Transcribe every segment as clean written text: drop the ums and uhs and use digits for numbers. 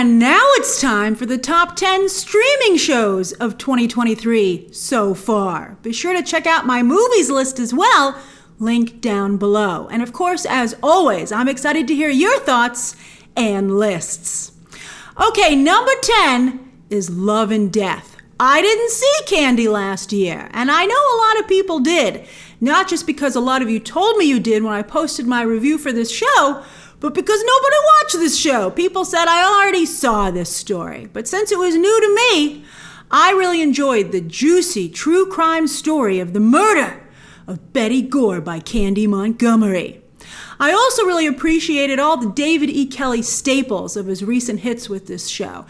And now it's time for the top 10 streaming shows of 2023 so far. Be sure to check out my movies list as well, link down below. And of course, as always, I'm excited to hear your thoughts and lists. Okay, number 10 is Love and Death. I didn't see Candy last year, and I know a lot of people did. Not just because a lot of you told me you did when I posted my review for this show, but because nobody watched this show. People said I already saw this story. But since it was new to me, I really enjoyed the juicy true crime story of the murder of Betty Gore by Candy Montgomery. I also really appreciated all the David E. Kelley staples of his recent hits with this show.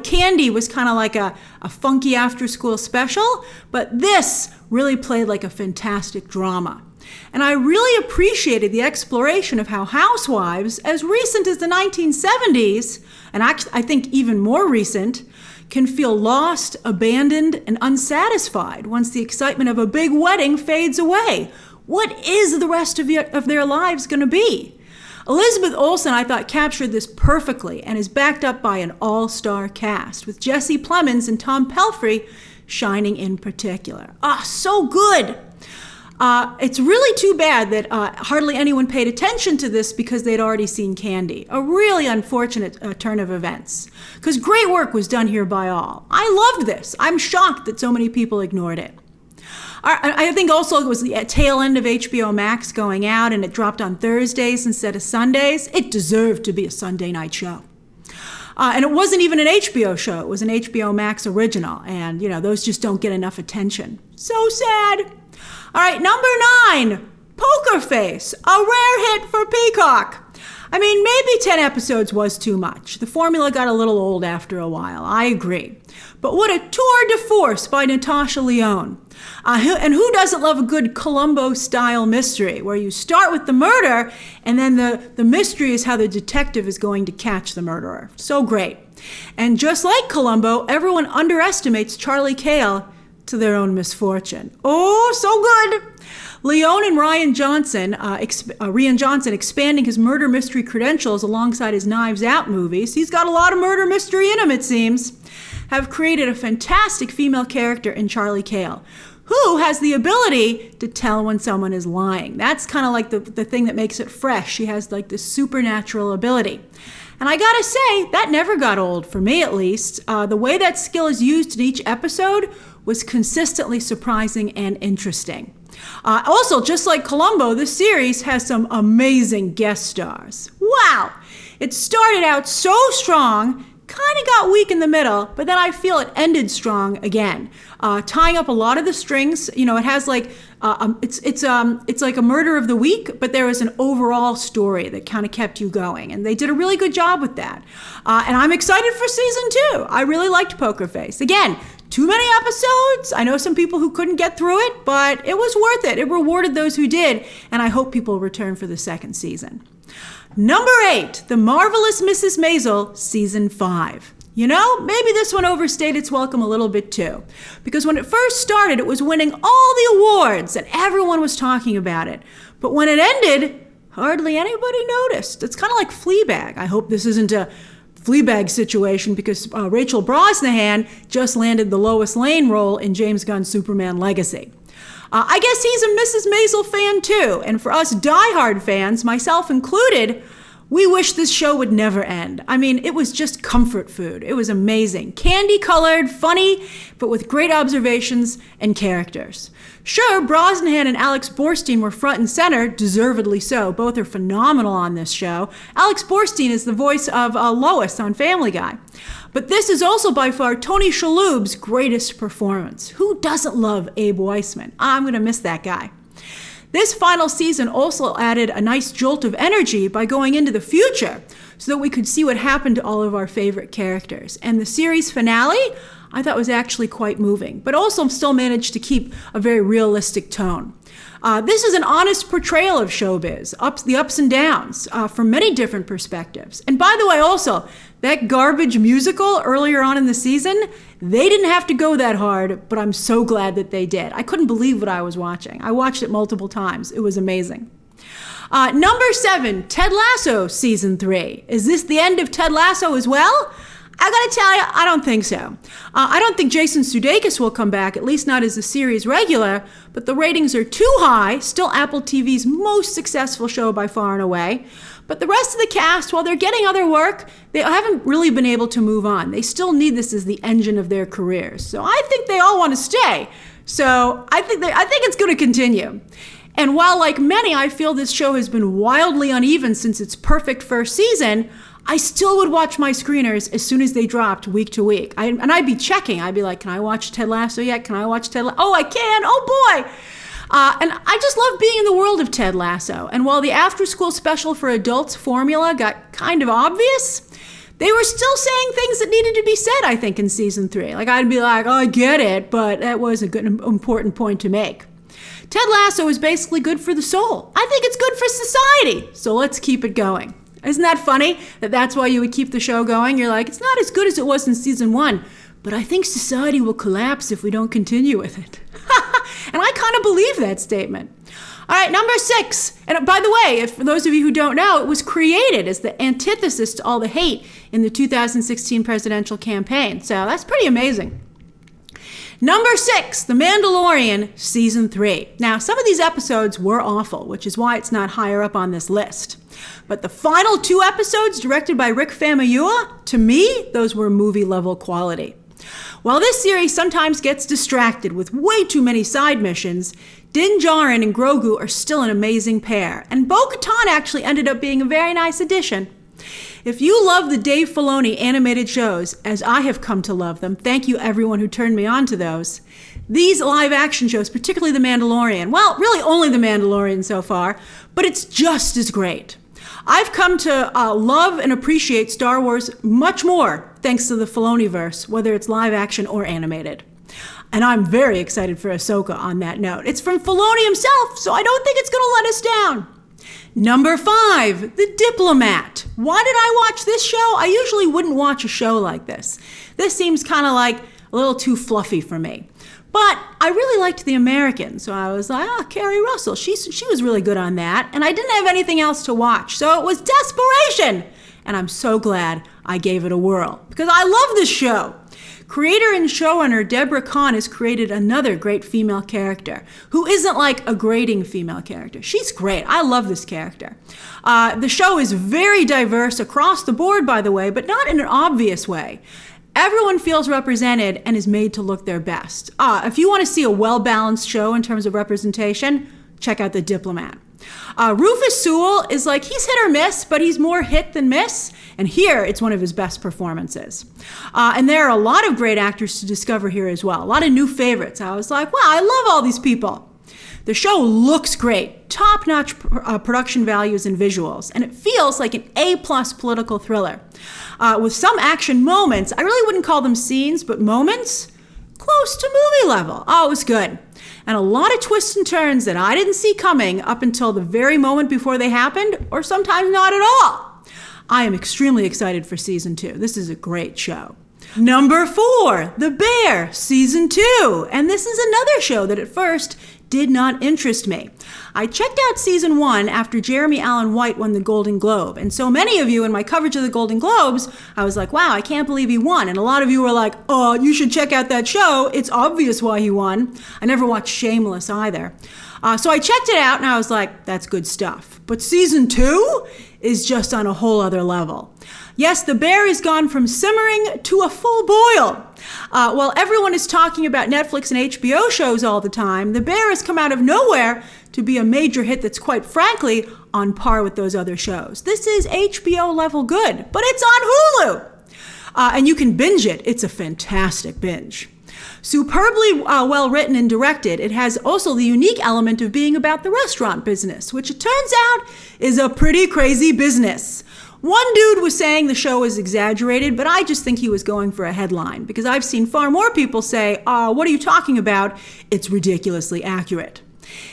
Candy was kind of like a funky after-school special, but this really played like a fantastic drama. And I really appreciated the exploration of how housewives, as recent as the 1970s, and actually I think even more recent, can feel lost, abandoned, and unsatisfied once the excitement of a big wedding fades away. What is the rest of their lives going to be? Elizabeth Olsen, I thought, captured this perfectly and is backed up by an all-star cast, with Jesse Plemons and Tom Pelphrey shining in particular. So good! It's really too bad that hardly anyone paid attention to this because they'd already seen Candy. A really unfortunate turn of events. Because great work was done here by all. I loved this. I'm shocked that so many people ignored it. I think also it was the tail end of HBO Max going out and it dropped on Thursdays instead of Sundays. It deserved to be a Sunday night show. And it wasn't even an HBO show. It was an HBO Max original. And, those just don't get enough attention. So sad. All right, number 9, Poker Face, a rare hit for Peacock. Maybe 10 episodes was too much. The formula got a little old after a while, I agree. But what a tour de force by Natasha Lyonne. And who doesn't love a good Columbo-style mystery, where you start with the murder, and then the mystery is how the detective is going to catch the murderer. So great. And just like Columbo, everyone underestimates Charlie Cale to their own misfortune. Oh, so good! Lyonne and Rian Johnson expanding his murder mystery credentials alongside his Knives Out movies. He's got a lot of murder mystery in him, it seems. Have created a fantastic female character in Charlie Cale, who has the ability to tell when someone is lying. That's kind of like the thing that makes it fresh. She has like this supernatural ability. And I gotta say, that never got old, for me at least. The way that skill is used in each episode was consistently surprising and interesting. Also, just like Columbo, this series has some amazing guest stars. Wow! It started out so strong, kind of got weak in the middle, but then I feel it ended strong again, tying up a lot of the strings. It has like it's like a murder of the week, but there was an overall story that kind of kept you going, and they did a really good job with that. And I'm excited for season 2. I really liked Poker Face. Again, too many episodes. I know some people who couldn't get through it, but it was worth it. It rewarded those who did, and I hope people return for the second season. Number 8, The Marvelous Mrs. Maisel, Season 5. Maybe this one overstayed its welcome a little bit too. Because when it first started, it was winning all the awards and everyone was talking about it. But when it ended, hardly anybody noticed. It's kind of like Fleabag. I hope this isn't a Fleabag situation because Rachel Brosnahan just landed the Lois Lane role in James Gunn's Superman Legacy. I guess he's a Mrs. Maisel fan too, and for us diehard fans, myself included, we wish this show would never end. It was just comfort food. It was amazing. Candy-colored, funny, but with great observations and characters. Sure, Brosnahan and Alex Borstein were front and center, deservedly so. Both are phenomenal on this show. Alex Borstein is the voice of Lois on Family Guy. But this is also by far Tony Shalhoub's greatest performance. Who doesn't love Abe Weissman? I'm going to miss that guy. This final season also added a nice jolt of energy by going into the future so that we could see what happened to all of our favorite characters. And the series finale, I thought was actually quite moving, but also still managed to keep a very realistic tone. This is an honest portrayal of showbiz, the ups and downs, from many different perspectives. And by the way, also, that garbage musical earlier on in the season, they didn't have to go that hard, but I'm so glad that they did. I couldn't believe what I was watching. I watched it multiple times. It was amazing. Number 7, Ted Lasso Season 3. Is this the end of Ted Lasso as well? I gotta tell you, I don't think so. I don't think Jason Sudeikis will come back, at least not as a series regular, but the ratings are too high, still Apple TV's most successful show by far and away. But the rest of the cast, while they're getting other work, they haven't really been able to move on. They still need this as the engine of their careers. So I think they all want to stay. So I think it's going to continue. And while, like many, I feel this show has been wildly uneven since its perfect first season, I still would watch my screeners as soon as they dropped week to week. And I'd be checking. I'd be like, can I watch Ted Lasso yet? Can I watch Ted Lasso? Oh, I can. Oh, boy. And I just love being in the world of Ted Lasso. And while the after-school special for adults formula got kind of obvious, they were still saying things that needed to be said, I think, in season 3. Like, I'd be like, oh, I get it, but that was a good, important point to make. Ted Lasso is basically good for the soul. I think it's good for society. So let's keep it going. Isn't that funny? That's why you would keep the show going? You're like, it's not as good as it was in season 1, but I think society will collapse if we don't continue with it. And I kind of believe that statement. All right, number 6. And by the way, for those of you who don't know, it was created as the antithesis to all the hate in the 2016 presidential campaign. So that's pretty amazing. Number 6, The Mandalorian Season 3. Now, some of these episodes were awful, which is why it's not higher up on this list. But the final 2 episodes, directed by Rick Famuyiwa, to me, those were movie-level quality. While this series sometimes gets distracted with way too many side missions, Din Djarin and Grogu are still an amazing pair, and Bo-Katan actually ended up being a very nice addition. If you love the Dave Filoni animated shows, as I have come to love them, thank you everyone who turned me on to those, these live action shows, particularly The Mandalorian, well, really only The Mandalorian so far, but it's just as great. I've come to love and appreciate Star Wars much more thanks to the Filoniverse, whether it's live action or animated. And I'm very excited for Ahsoka on that note. It's from Filoni himself, so I don't think it's going to let us down. Number 5, The Diplomat. Why did I watch this show? I usually wouldn't watch a show like this. This seems kind of like a little too fluffy for me. But I really liked The American, so I was like, Carrie Russell, she was really good on that. And I didn't have anything else to watch, so it was desperation. And I'm so glad I gave it a whirl, because I love this show. Creator and showrunner Deborah Kahn has created another great female character, who isn't like a grating female character. She's great. I love this character. The show is very diverse across the board, by the way, but not in an obvious way. Everyone feels represented and is made to look their best. If you want to see a well-balanced show in terms of representation, check out The Diplomat. Rufus Sewell is like, he's hit or miss, but he's more hit than miss. And here, it's one of his best performances. And there are a lot of great actors to discover here as well. A lot of new favorites. I was like, wow, I love all these people. The show looks great, top-notch production values and visuals, and it feels like an A-plus political thriller. With some action moments, I really wouldn't call them scenes, but moments close to movie level. Oh, it was good. And a lot of twists and turns that I didn't see coming up until the very moment before they happened, or sometimes not at all. I am extremely excited for season 2. This is a great show. Number 4, The Bear, season 2. And this is another show that at first did not interest me. I checked out season 1 after Jeremy Allen White won the Golden Globe. And so many of you in my coverage of the Golden Globes, I was like, wow, I can't believe he won. And a lot of you were like, oh, you should check out that show. It's obvious why he won. I never watched Shameless either. So I checked it out and I was like, that's good stuff. But season 2 is just on a whole other level. Yes, The Bear has gone from simmering to a full boil. While everyone is talking about Netflix and HBO shows all the time, The Bear has come out of nowhere to be a major hit that's quite frankly on par with those other shows. This is HBO level good, but it's on Hulu. And you can binge it. It's a fantastic binge. Superbly well written and directed, it has also the unique element of being about the restaurant business, which it turns out is a pretty crazy business. One dude was saying the show is exaggerated, but I just think he was going for a headline, because I've seen far more people say, what are you talking about? It's ridiculously accurate.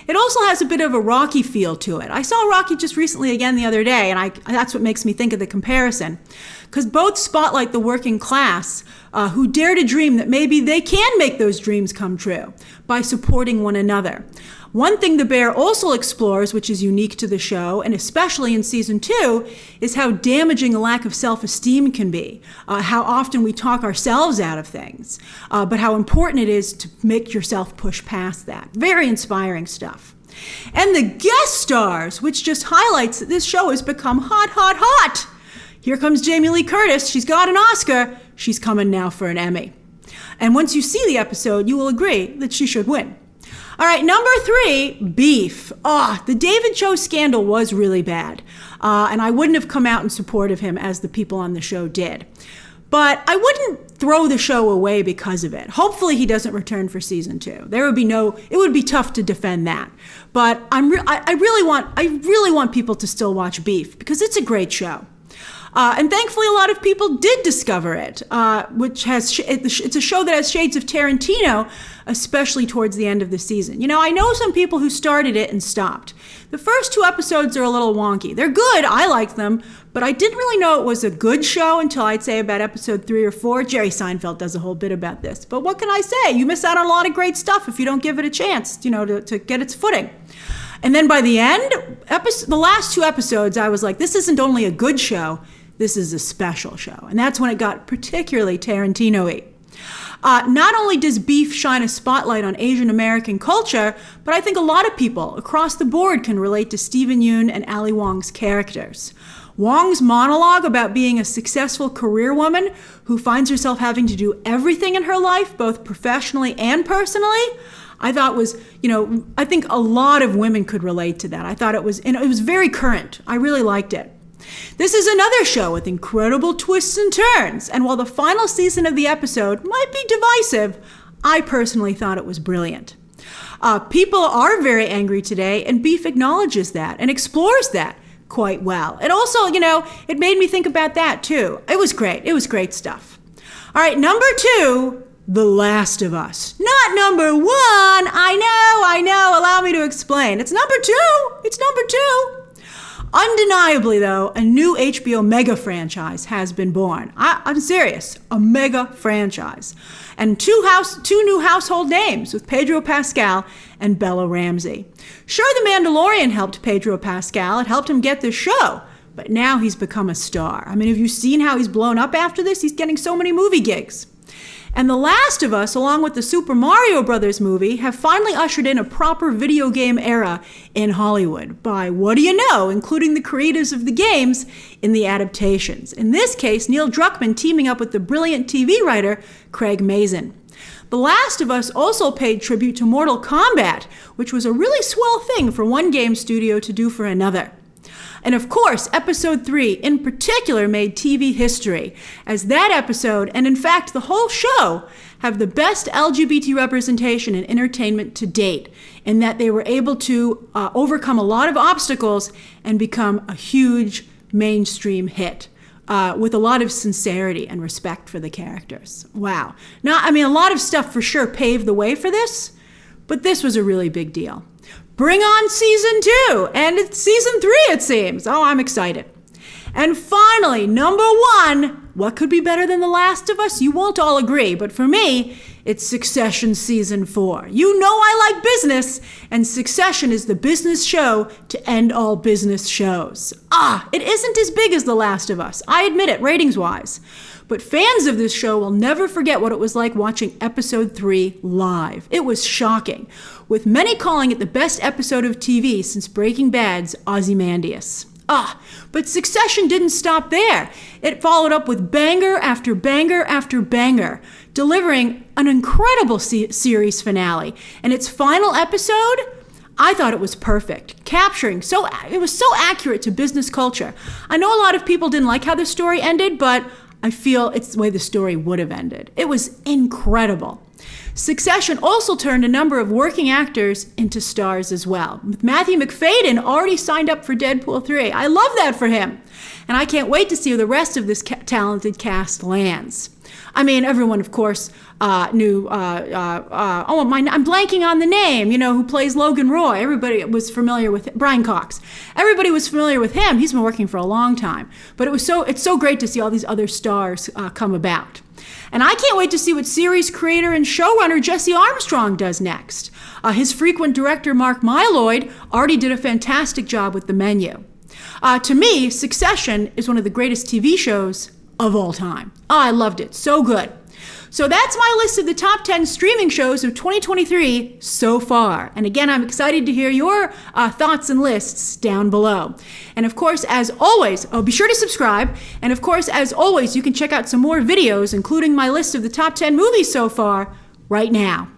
It also has a bit of a Rocky feel to it. I saw Rocky just recently again the other day, and that's what makes me think of the comparison. Because both spotlight the working class who dare to dream that maybe they can make those dreams come true by supporting one another. One thing the bear also explores, which is unique to the show, and especially in season 2, is how damaging a lack of self-esteem can be. How often we talk ourselves out of things, but how important it is to make yourself push past that. Very inspiring stuff. And the guest stars, which just highlights that this show has become hot, hot, hot. Here comes Jamie Lee Curtis. She's got an Oscar. She's coming now for an Emmy. And once you see the episode, you will agree that she should win. All right, number 3, beef. The David Cho scandal was really bad. And I wouldn't have come out in support of him as the people on the show did. But I wouldn't throw the show away because of it. Hopefully he doesn't return for season 2. It would be tough to defend that. But I really want people to still watch Beef because it's a great show. And thankfully, a lot of people did discover it, it's a show that has shades of Tarantino, especially towards the end of the season. I know some people who started it and stopped. The first 2 episodes are a little wonky. They're good. I like them, but I didn't really know it was a good show until I'd say about episode 3 or 4. Jerry Seinfeld does a whole bit about this. But what can I say? You miss out on a lot of great stuff if you don't give it a chance, to get its footing. And then by the end, the last 2 episodes, I was like, this isn't only a good show, this is a special show. And that's when it got particularly Tarantino-y. Not only does Beef shine a spotlight on Asian American culture, but I think a lot of people across the board can relate to Steven Yeun and Ali Wong's characters. Wong's monologue about being a successful career woman who finds herself having to do everything in her life, both professionally and personally, I thought was, I think a lot of women could relate to that. I thought it was very current. I really liked it. This is another show with incredible twists and turns, and while the final season of the episode might be divisive, I personally thought it was brilliant. People are very angry today, and Beef acknowledges that and explores that quite well. And also, it made me think about that too. It was great. It was great stuff. All right, number 2, The Last of Us. Not number 1. I know. Allow me to explain. It's number 2. Undeniably, though, a new HBO mega franchise has been born. I'm serious, a mega franchise. And 2 new household names with Pedro Pascal and Bella Ramsey. Sure, The Mandalorian helped Pedro Pascal. It helped him get this show. But now he's become a star. I mean, have you seen how he's blown up after this? He's getting so many movie gigs. And The Last of Us, along with the Super Mario Brothers movie, have finally ushered in a proper video game era in Hollywood by, what do you know, including the creators of the games in the adaptations. In this case, Neil Druckmann teaming up with the brilliant TV writer Craig Mazin. The Last of Us also paid tribute to Mortal Kombat, which was a really swell thing for one game studio to do for another. And of course, episode 3 in particular made TV history, as that episode, and in fact the whole show, have the best LGBT representation in entertainment to date, in that they were able to overcome a lot of obstacles and become a huge mainstream hit. With a lot of sincerity and respect for the characters. Wow. Now, I mean, a lot of stuff for sure paved the way for this, but this was a really big deal. Bring on season 2, and it's season 3, it seems. Oh, I'm excited. And finally, number 1, what could be better than The Last of Us? You won't all agree, but for me, it's Succession season 4. You know I like business, and Succession is the business show to end all business shows. It isn't as big as The Last of Us, I admit it, ratings-wise. But fans of this show will never forget what it was like watching episode 3 live. It was shocking, with many calling it the best episode of TV since Breaking Bad's Ozymandias. But Succession didn't stop there. It followed up with banger after banger after banger, delivering an incredible series finale. And its final episode, I thought it was perfect, it was so accurate to business culture. I know a lot of people didn't like how the story ended, but I feel it's the way the story would have ended. It was incredible. Succession also turned a number of working actors into stars as well, with Matthew McFadyen already signed up for Deadpool 3. I love that for him. And I can't wait to see where the rest of this talented cast lands. I mean, everyone, of course, knew, I'm blanking on the name, who plays Logan Roy. Everybody was familiar with Brian Cox. Everybody was familiar with him. He's been working for a long time. But it's so great to see all these other stars come about. And I can't wait to see what series creator and showrunner Jesse Armstrong does next. His frequent director Mark Mylod already did a fantastic job with the menu. To me, Succession is one of the greatest TV shows of all time. I loved it. So good. So that's my list of the top 10 streaming shows of 2023 so far. And again, I'm excited to hear your thoughts and lists down below. And of course, as always, be sure to subscribe. And of course, as always, you can check out some more videos, including my list of the top 10 movies so far, right now.